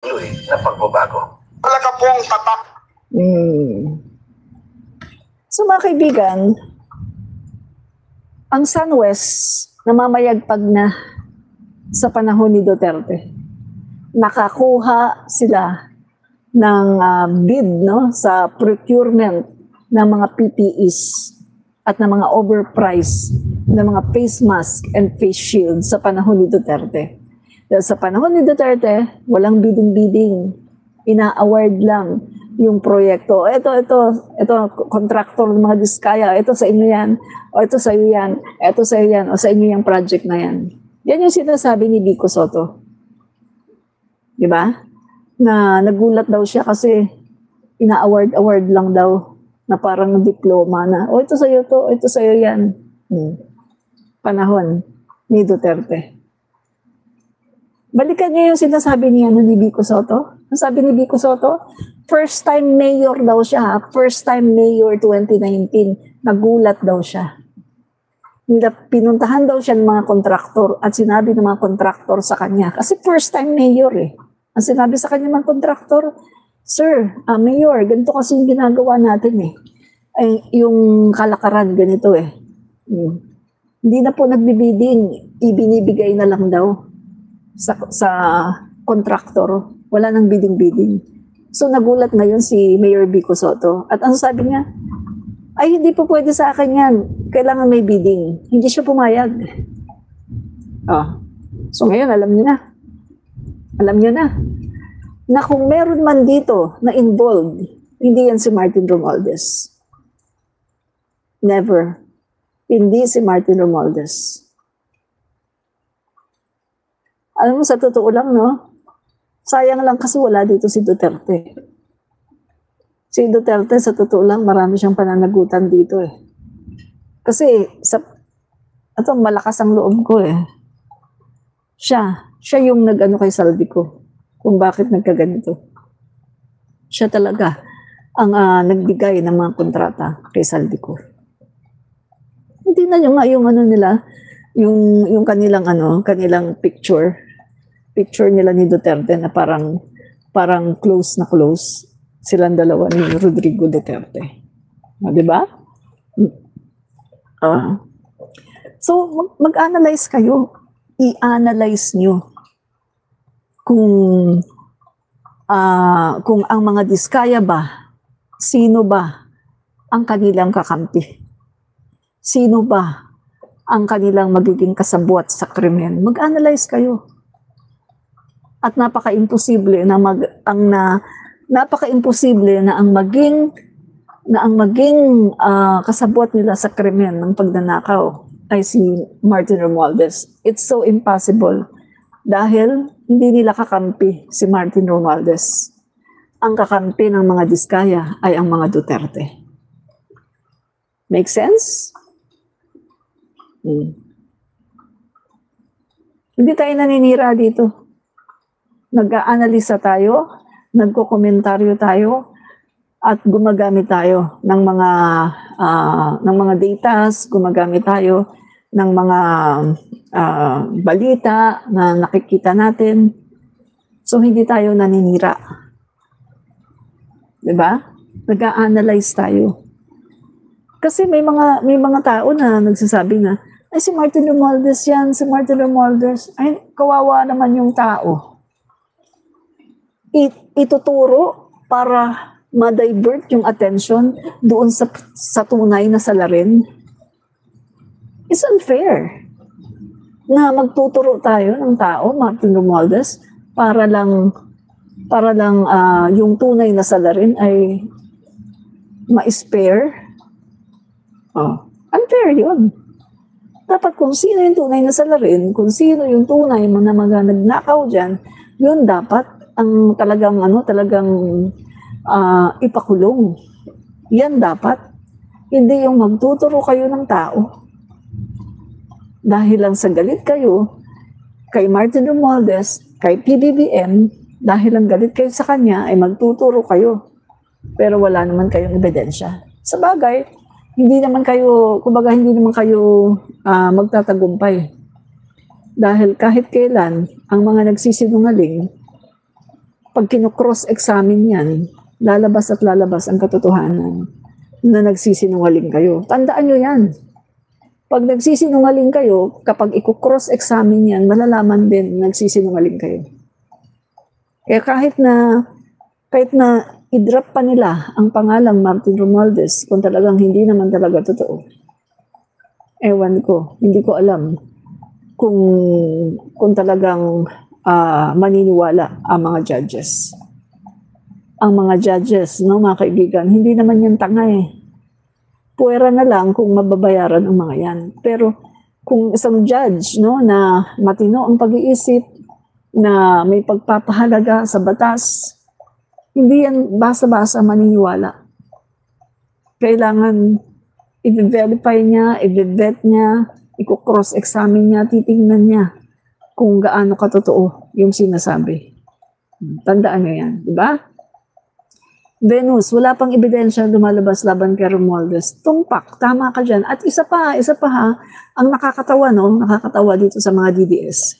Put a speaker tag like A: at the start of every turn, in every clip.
A: na pagbabago. Talaga pong tatak.
B: So mga kaibigan, ang SunWest namamayagpag na sa panahon ni Duterte. Nakakuha sila ng bid sa procurement ng mga PPEs at ng mga overpriced ng mga face mask and face shield sa panahon ni Duterte. Dahil sa panahon ni Duterte, walang bidding-bidding. Ina-award lang yung proyekto. Ito, contractor ng mga diskaya. Ito sa inyo yan. O ito sa iyo yan. Ito sa iyo yan. O sa inyo yung project na yan. Yan yung sinasabi ni Vico Sotto. Diba? Na nagulat daw siya kasi ina-award lang daw na parang diploma na. O ito sa iyo to. O ito sa iyo yan. Panahon ni Duterte. Balikan niyo yung sinasabi niya ni Vico Sotto. Ang sabi ni Vico Sotto, first time mayor daw siya. First time mayor 2019. Nagulat daw siya. Pinuntahan daw siya ng mga kontraktor at sinabi ng mga kontraktor sa kanya. Kasi first time mayor eh. Ang sinabi sa kanya ng kontraktor, Sir, mayor, ganito kasi yung ginagawa natin eh. Ay, yung kalakaran, ganito eh. Hindi na po nagbibidding, ibinibigay na lang daw sa kontraktor. Wala nang bidding-bidding. So nagulat ngayon si Mayor Vico Sotto. At ang sabi niya, ay hindi po pwede sa akin yan. Kailangan may bidding. Hindi siya pumayag. So ngayon alam niyo na. Alam niyo na kung meron man dito na involved, hindi yan si Martin Romualdez. Never. Hindi si Martin Romualdez. Alam mo, sa totoo lang, no? Sayang lang kasi wala dito si Duterte. Si Duterte, sa totoo lang, marami siyang pananagutan dito eh. Kasi, ito, malakas ang loob ko eh. Siya yung nag-ano kay Saldico, kung bakit nagkaganito. Siya talaga ang nagbigay ng mga kontrata kay Saldico. Hindi na yung ano nila, yung kanilang picture nila ni Duterte na parang close na close silang dalawa ni Rodrigo Duterte. Di ba? So mag-analyze kayo, i-analyze nyo kung ang mga diskaya ba, sino ba ang kanilang kakampi? Sino ba ang kanilang magiging kasabwat sa krimen? Mag-analyze kayo. At napaka-imposible na ang maging kasabwat nila sa krimen ng pagnanakaw ay si Martin Romualdez. It's so impossible dahil hindi nila kakampi si Martin Romualdez. Ang kakampi ng mga diskaya ay ang mga Duterte. Make sense? Hindi tayo naninira dito. Nag-aanalisa tayo, nagko-komentaryo tayo, at gumagamit tayo ng mga datas, gumagamit tayo ng mga balita na nakikita natin. So hindi tayo naninira. 'Di ba? Nag-a-analyze tayo. Kasi may mga tao na nagsasabi na, ay si Martin Romualdez yan, si Martin Romualdez, ay kawawa naman yung tao. Ituturo para ma-divert yung attention doon sa tunay na salarin. It's unfair na magtuturo tayo ng tao, Martin Romualdez, para lang yung tunay na salarin ay ma-spare. Unfair yun. Dapat kung sino yung tunay na salarin, kung sino yung tunay na mga nagnakaw dyan, yun dapat ang talagang ipakulong. Yan dapat. Hindi yung magtuturo kayo ng tao. Dahil lang sa galit kayo kay Martin Romualdez, kay PBBM, dahil lang galit kayo sa kanya, ay magtuturo kayo. Pero wala naman kayong ebidensya. Sa bagay, hindi naman kayo magtatagumpay. Dahil kahit kailan, ang mga nagsisinungaling pag kino-cross-examine yan, lalabas at lalabas ang katotohanan na nagsisinungaling kayo. Tandaan nyo yan. Pag nagsisinungaling kayo, kapag i-cross-examine yan, malalaman din na nagsisinungaling kayo. Kaya kahit na i-drop pa nila ang pangalang Martin Romualdez, kung talagang hindi naman talaga totoo, ewan ko, hindi ko alam kung talagang maniniwala ang mga judges. Ang mga judges, no, mga kaibigan, hindi naman yan tanga eh. Puwera na lang kung mababayaran ang mga yan. Pero kung isang judge, no, na matino ang pag-iisip, na may pagpapahalaga sa batas, hindi yan basta-basta maniniwala. Kailangan i-verify niya, i-vet niya, i-cross-examine niya, titingnan niya kung gaano katotoo yung sinasabi. Tandaan niyo yan, di ba? Venus, wala pang ebidensya lumalabas laban kay Romualdez. Tumpak, tama ka dyan. At isa pa ha, ang nakakatawa, no? Nakakatawa dito sa mga DDS.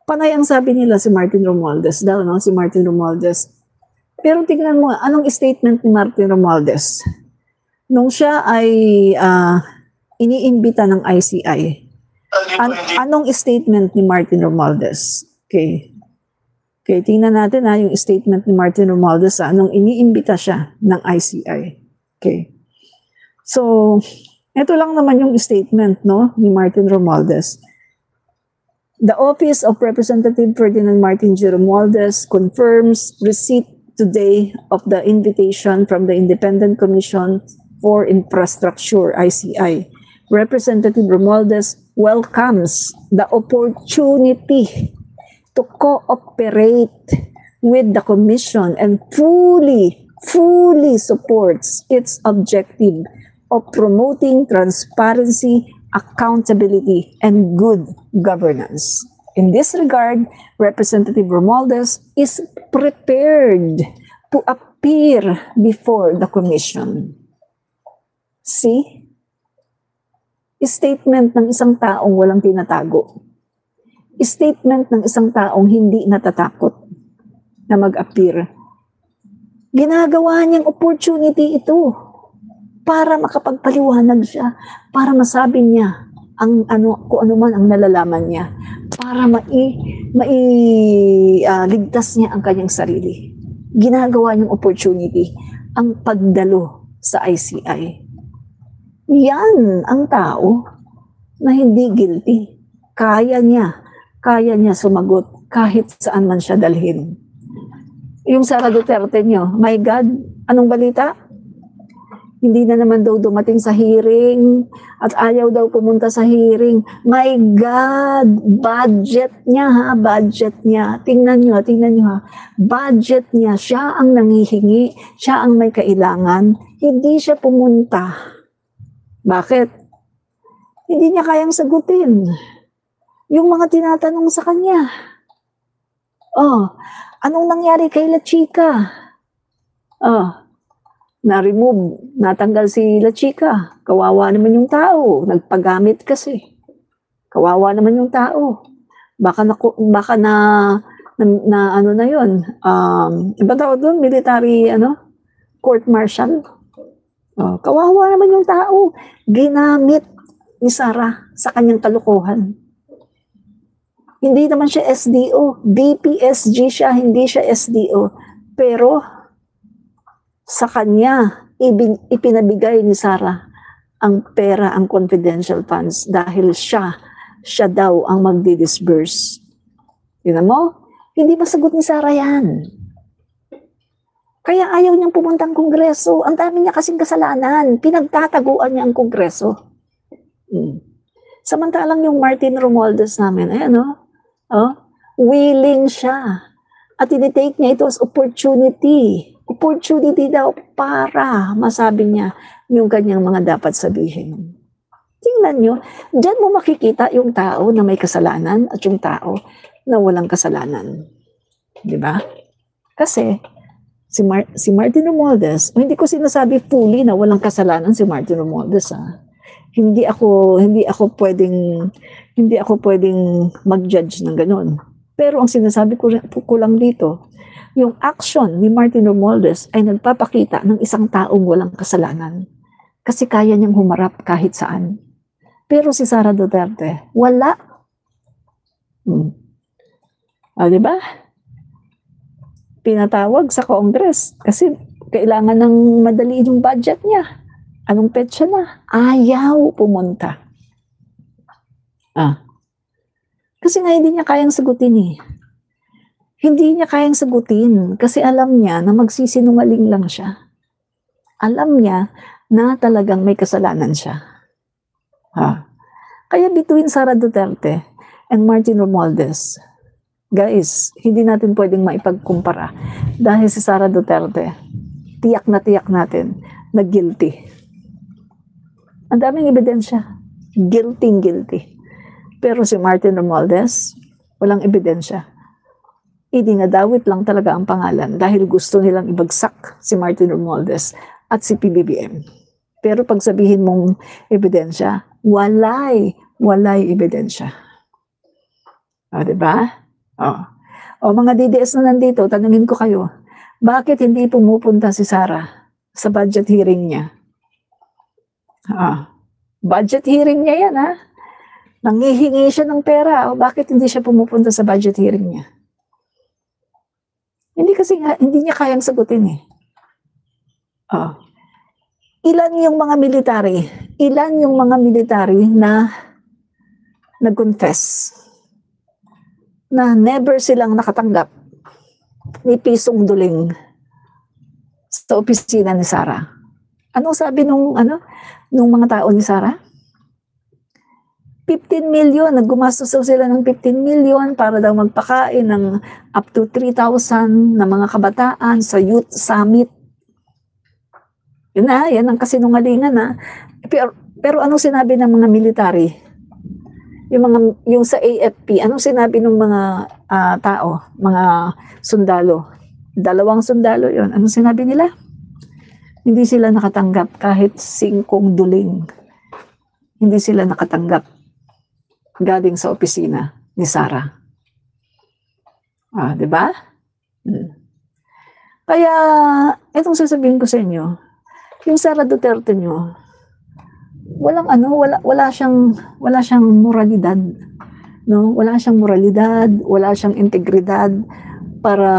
B: Panay ang sabi nila si Martin Romualdez daw, no? Si Martin Romualdez. Pero tingnan mo, anong statement ni Martin Romualdez? Nung siya ay iniimbita ng ICI, anong statement ni Martin Romualdez? Okay, tingnan natin yung statement ni Martin Romualdez nung iniimbita siya ng ICI. Okay. So, ito lang naman yung statement, no, ni Martin Romualdez. The Office of Representative Ferdinand Martin G. Romualdez confirms receipt today of the invitation from the Independent Commission for Infrastructure, ICI. Representative Romualdez welcomes the opportunity to cooperate with the Commission and fully supports its objective of promoting transparency, accountability, and good governance. In this regard, Representative Romualdez is prepared to appear before the Commission. See? Statement ng isang taong walang tinatago. Statement ng isang taong hindi natatakot na mag-appear. Ginagawa niyang opportunity ito para makapagpaliwanag siya, para masabi niya kung ano man ang nalalaman niya, para ligtas niya ang kanyang sarili. Ginagawa niyang opportunity ang pagdalo sa ICI. Yan ang tao na hindi guilty. Kaya niya sumagot kahit saan man siya dalhin. Yung Sara Duterte nyo, my God, anong balita? Hindi na naman daw dumating sa hearing at ayaw daw pumunta sa hearing. My God, budget niya budget niya. Tingnan nyo ha, budget niya, siya ang nangihingi, siya ang may kailangan, hindi siya pumunta. Bakit? Hindi niya kayang sagutin yung mga tinatanong sa kanya. Anong nangyari kay La Chica? Na-remove, natanggal si La Chica. Kawawa naman yung tao. Nagpagamit kasi. Kawawa naman yung tao. Baka na ano na yun. Ibang tao doon, military, court martial. Kawawa naman yung tao. Ginamit ni Sara sa kanyang kalukuhan. Hindi naman siya SDO. DPSG siya, hindi siya SDO. Pero, sa kanya, ipinabigay ni Sara ang pera, ang confidential funds dahil siya daw ang magdi-disburse. Tingnan mo? Hindi masagot ni Sara yan. Kaya ayaw niyang pumunta ang Kongreso. Ang dami niya kasing kasalanan. Pinagtataguan niya ang Kongreso. Samantalang yung Martin Romualdez namin, willing siya. At tinitake niya ito as opportunity. Opportunity daw para masabi niya yung kanyang mga dapat sabihin. Tingnan nyo, dyan mo makikita yung tao na may kasalanan at yung tao na walang kasalanan. Diba? Kasi, si Martin Romualdez, hindi ko sinasabi fully na walang kasalanan si Martin Romualdez. Hindi ako pwedeng mag-judge ng ganun. Pero ang sinasabi ko lang dito, Yung action ni Martin Romualdez ay nagpapakita ng isang taong walang kasalanan. Kasi kaya niyang humarap kahit saan. Pero si Sara Duterte, wala. Di ba? Pinatawag sa Congress kasi kailangan ng madaliin yung budget niya. Anong petsa na? Ayaw pumunta. Kasi nga hindi niya kayang sagutin eh. Hindi niya kayang sagutin kasi alam niya na magsisinungaling lang siya. Alam niya na talagang may kasalanan siya. Kaya between Sara Duterte and Martin Romualdez, guys, hindi natin pwedeng maipagkumpara dahil si Sara Duterte, tiyak natin na guilty. Ang daming ebidensya. Guilty. Pero si Martin Romualdez, walang ebidensya. Idinadawit lang talaga ang pangalan dahil gusto nilang ibagsak si Martin Romualdez at si PBBM. Pero pag sabihin mong ebidensya, walay ebidensya. Diba? Mga DDS na nandito, tanungin ko kayo, bakit hindi pumupunta si Sara sa budget hearing niya? Budget hearing niya yan, Nangihingi siya ng pera. Bakit hindi siya pumupunta sa budget hearing niya? Hindi kasi hindi niya kayang sagutin eh. Ilan yung mga military? Ilan yung mga military na nag-confess na never silang nakatanggap ni pisong duling sa opisina ni Sara? Ano sabi nung mga tao ni Sara? 15 million, naggumastos sila ng 15 million para daw magpakain ng up to 3,000 na mga kabataan sa Youth Summit. Yan ang kasinungalingan Pero anong sinabi ng mga military? Yung sa AFP, anong sinabi ng mga tao, mga sundalo? 2 sundalo yon. Anong sinabi nila? Hindi sila nakatanggap kahit 5 duling. Hindi sila nakatanggap galing sa opisina ni Sara. Di ba? Kaya, itong sasabihin ko sa inyo, yung Sara Duterte nyo, wala siyang moralidad. No? Wala siyang moralidad, wala siyang integridad para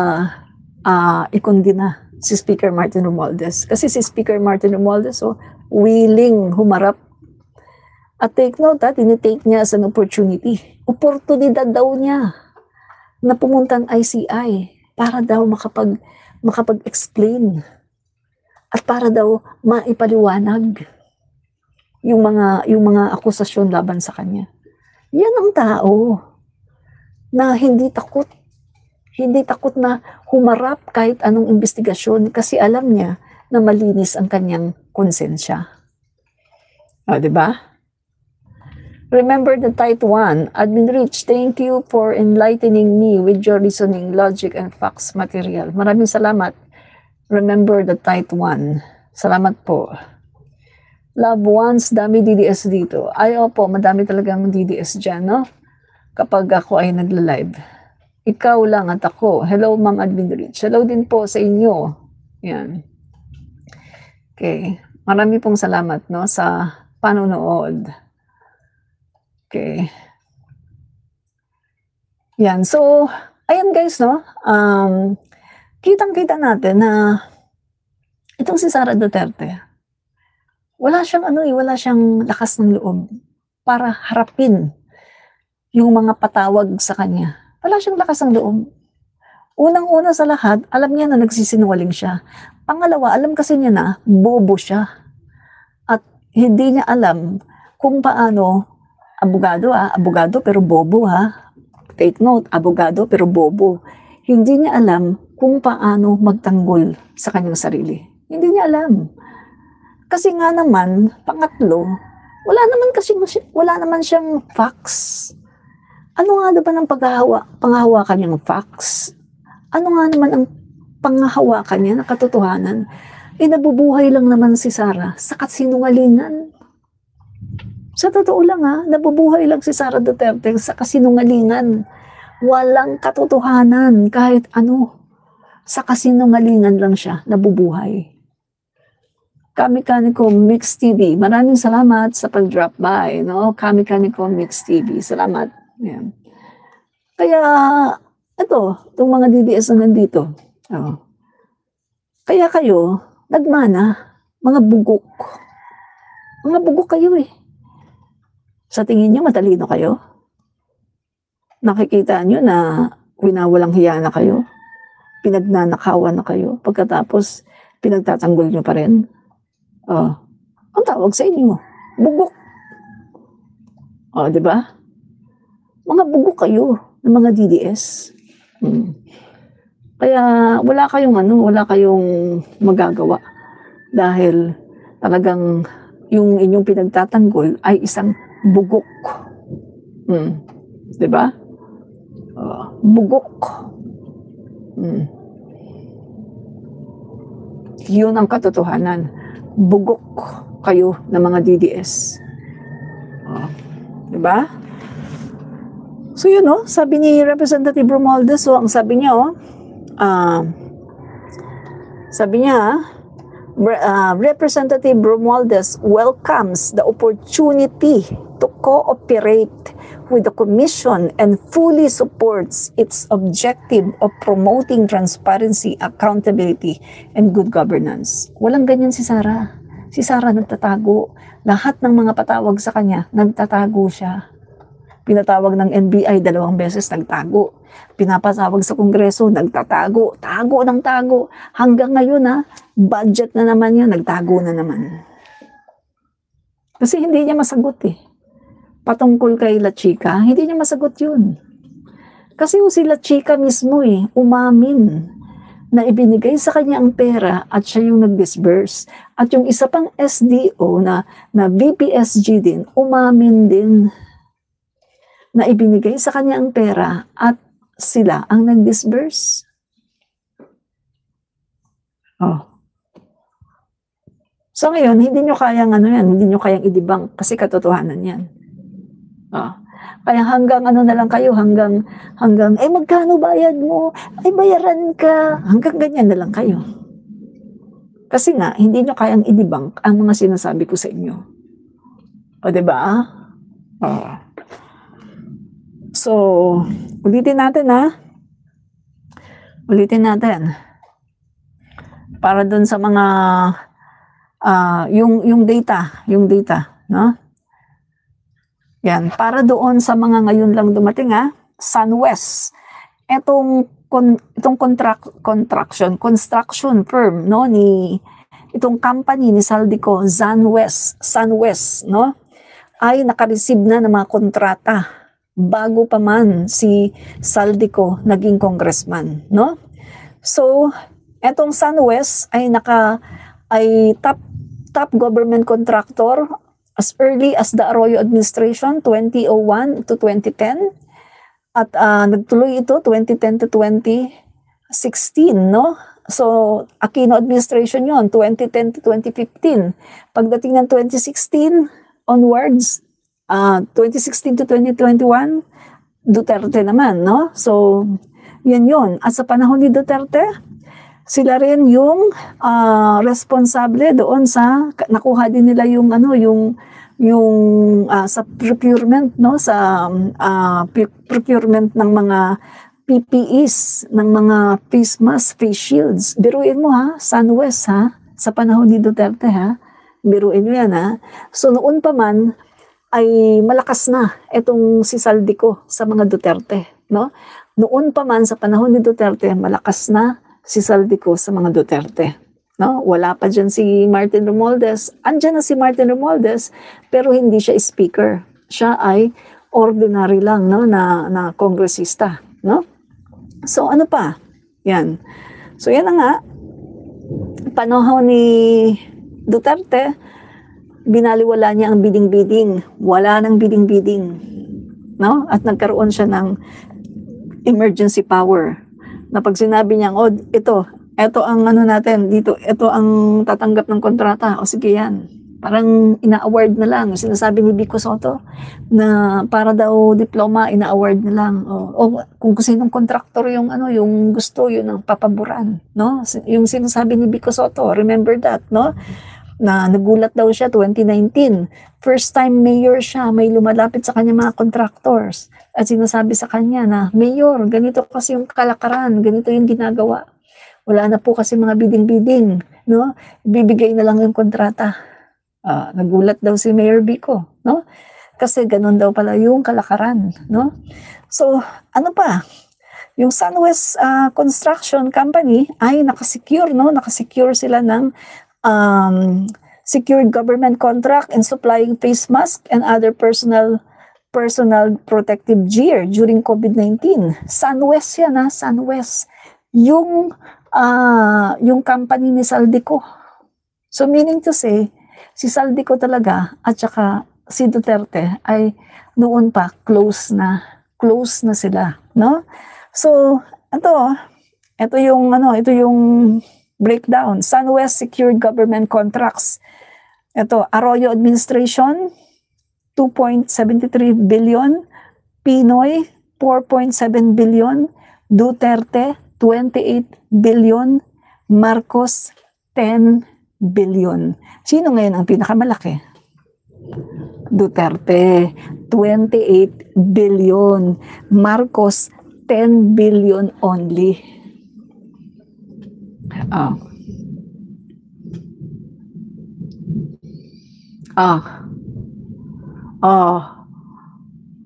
B: ikondina si Speaker Martin Romualdez. Kasi si Speaker Martin Romualdez, willing humarap. At take note, tinitake niya as an opportunity. Oportunidad daw niya na pumunta ang ICI para daw makapag-explain at para daw maipaliwanag yung mga akusasyon laban sa kanya. Yan ang tao na hindi takot na humarap kahit anong investigasyon kasi alam niya na malinis ang kanyang konsensya. Diba? Remember the Tite 1. Admin Rich, thank you for enlightening me with your reasoning, logic, and facts material. Maraming salamat. Remember the Tite 1. Salamat po. Love ones, dami DDS dito. Ay, opo, madami talagang DDS dyan, no? Kapag ako ay nagla-live. Ikaw lang at ako. Hello, Ma'am Admin Rich. Hello din po sa inyo. Yan. Okay. Marami pong salamat, no, sa panonood. Okay. Yan. So, ayan guys, no? Kitang-kita natin na itong si Sara Duterte, wala siyang lakas ng loob para harapin yung mga patawag sa kanya. Wala siyang lakas ng loob. Unang-una sa lahat, alam niya na nagsisinungaling siya. Pangalawa, alam kasi niya na bobo siya. At hindi niya alam kung paano abogado pero bobo Take note, abogado pero bobo. Hindi niya alam kung paano magtanggol sa kanyang sarili. Hindi niya alam. Kasi nga naman, pangatlo, wala naman siyang facts. Ano nga ba ng panghahawakan niyang facts? Ano nga naman ang panghahawakan niya na katotohanan? Nabubuhay lang naman si Sara sa kasinungalingan. Sa totoo lang nabubuhay lang si Sara Duterte sa kasinungalingan. Walang katotohanan kahit ano. sa kasinungalingan lang siya nabubuhay. Kami-Kaniko Mix TV, maraming salamat sa pag-drop by, no? Kami-Kaniko Mix TV, salamat. Yan. Kaya, itong mga DDS na nandito, kaya kayo, nagmana, mga bugok. Mga bugok kayo eh. Sa tingin niyo, matalino kayo? Nakikita niyo na winawalang hiya na kayo? Pinagnanakawan na kayo? Pagkatapos, pinagtatanggol niyo pa rin? Ang tawag sa inyo, bugok. Di ba? Mga bugok kayo ng mga DDS. Kaya wala kayong magagawa dahil talagang yung inyong pinagtatanggol ay isang bugok. Di ba? Bugok. Yun ang katotohanan. Bugok kayo ng mga DDS. Diba? So yun, sabi ni Representative Romualdez, ang sabi niya, Representative Romualdez welcomes the opportunity to cooperate with the Commission and fully supports its objective of promoting transparency, accountability, and good governance. Walang ganyan si Sara. Si Sara nagtatago. Lahat ng mga patawag sa kanya, nagtatago siya. Pinatawag ng NBI 2 beses, nagtago. Pinapatawag sa Kongreso, nagtatago. Tago ng tago. Hanggang ngayon, budget na naman yan, nagtago na naman. Kasi hindi niya masagot patungkol kay La Chica, hindi niya masagot yun. Kasi si La Chica mismo umamin na ibinigay sa kanya ang pera at siya yung nag-disburse. At yung isa pang SDO na VPSG din, umamin din na ibinigay sa kanya ang pera at sila ang nag-disburse. So ngayon, hindi nyo kayang hindi nyo kayang idibang kasi katotohanan yan. Kaya hanggang na lang kayo, hanggang magkano bayad mo? Ay, bayaran ka. Hanggang ganyan na lang kayo. Kasi nga, hindi nyo kayang idibang ang mga sinasabi ko sa inyo. Diba? So, ulitin natin Ulitin natin. Para dun sa mga, yung data, no? Yan, para doon sa mga ngayon lang dumating SunWest. Itong construction firm, no, itong company ni Saldico, SunWest, no, ay naka-receive na ng mga kontrata bago pa man si Saldico naging congressman, no? So, itong SunWest ay top government contractor as early as the Arroyo administration, 2001 to 2010. At nagtuloy ito, 2010 to 2016, no? So, Aquino administration yon 2010 to 2015. Pagdating ng 2016 onwards, 2016 to 2021, Duterte naman, no? So, yan yun. At sa panahon ni Duterte, sila rin yung responsable doon sa nakuha din nila yung sa procurement, no, sa procurement ng mga PPEs, ng mga face mask, face shields. Biruin mo SunWest sa panahon ni Duterte biruin mo yan So noon pa man ay malakas na itong si Saldico sa mga Duterte, no? Noon pa man sa panahon ni Duterte malakas na si Saldico sa mga Duterte. No? Wala pa dyan si Martin Romualdez. Andyan na si Martin Romualdez, pero hindi siya speaker. Siya ay ordinary lang, no, na kongresista. No? So ano pa? Yan. So yan na nga. Panahon ni Duterte, binaliwala niya ang bidding-bidding. Wala nang bidding-bidding. No? At nagkaroon siya ng emergency power. Na pag sinabi niya, ito ang natin dito, ito ang tatanggap ng kontrata, o sige yan. Parang ina-award na lang. Sinasabi ni Vico Soto na para daw diploma, ina-award na lang. O kung sinong kontraktor yung yung gusto, yun ang papaboran, no? Yung sinasabi ni Vico Soto, remember that, no? Na nagulat daw siya 2019. First time mayor siya, may lumalapit sa kanya mga contractors. At sinasabi sa kanya na, Mayor, ganito kasi yung kalakaran, ganito yung ginagawa. Wala na po kasi mga bidding-bidding, no? Bibigay na lang yung kontrata. Nagulat daw si Mayor Vico, no? Kasi ganun daw pala yung kalakaran, no? So, ano pa? Yung SunWest Construction Company ay nakasecure, no? Nakasecure sila ng secured government contract in supplying face mask and other personal protective gear during COVID-19. SunWest yan, ha? SunWest. Yung company ni Saldico. So, meaning to say, si Saldico talaga at saka si Duterte ay noon pa close na sila, no? So, ito yung breakdown. SunWest secured government contracts. Ito, Arroyo Administration 2.73 billion, Pinoy 4.7 billion, Duterte 28 billion, Marcos 10 billion. Sino ngayon ang pinakamalaki? Duterte, 28 billion. Marcos, 10 billion only.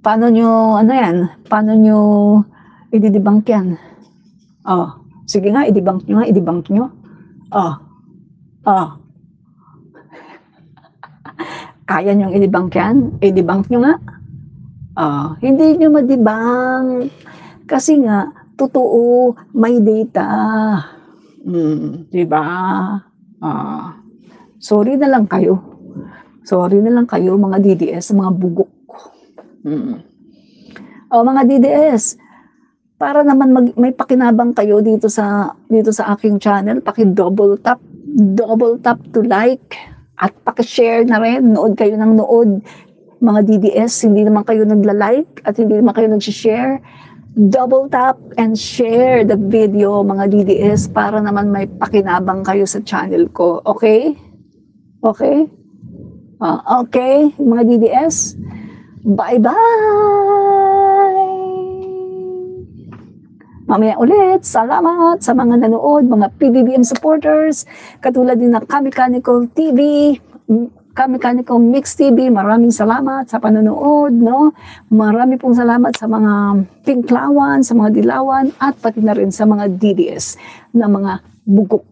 B: Paano nyo, Paano nyo i-debunk yan? Sige nga, i-debunk nyo. Kaya niyong i-debunk yan? I-debunk nyo nga. Hindi nyo ma-debunk. Kasi nga, totoo, may data. Diba? Sorry na lang kayo. Mga DDS, mga bugok. Mga DDS, para naman may pakinabang kayo dito sa aking channel, paki-double tap to like at paki-share na rin, nood kayo ng nood. Mga DDS, hindi naman kayo nagla-like at hindi naman kayo nag-share. Double tap and share the video, mga DDS, para naman may pakinabang kayo sa channel ko. Okay? Okay? Okay, mga DDS. Bye-bye! Mamaya ulit, salamat sa mga nanood, mga PBBM supporters, katulad din ng Kamikanikal TV, Kamikanikal Mix TV, maraming salamat sa panonood, no? Marami pong salamat sa mga Pinklawan, sa mga Dilawan, at pati na rin sa mga DDS na mga bugok.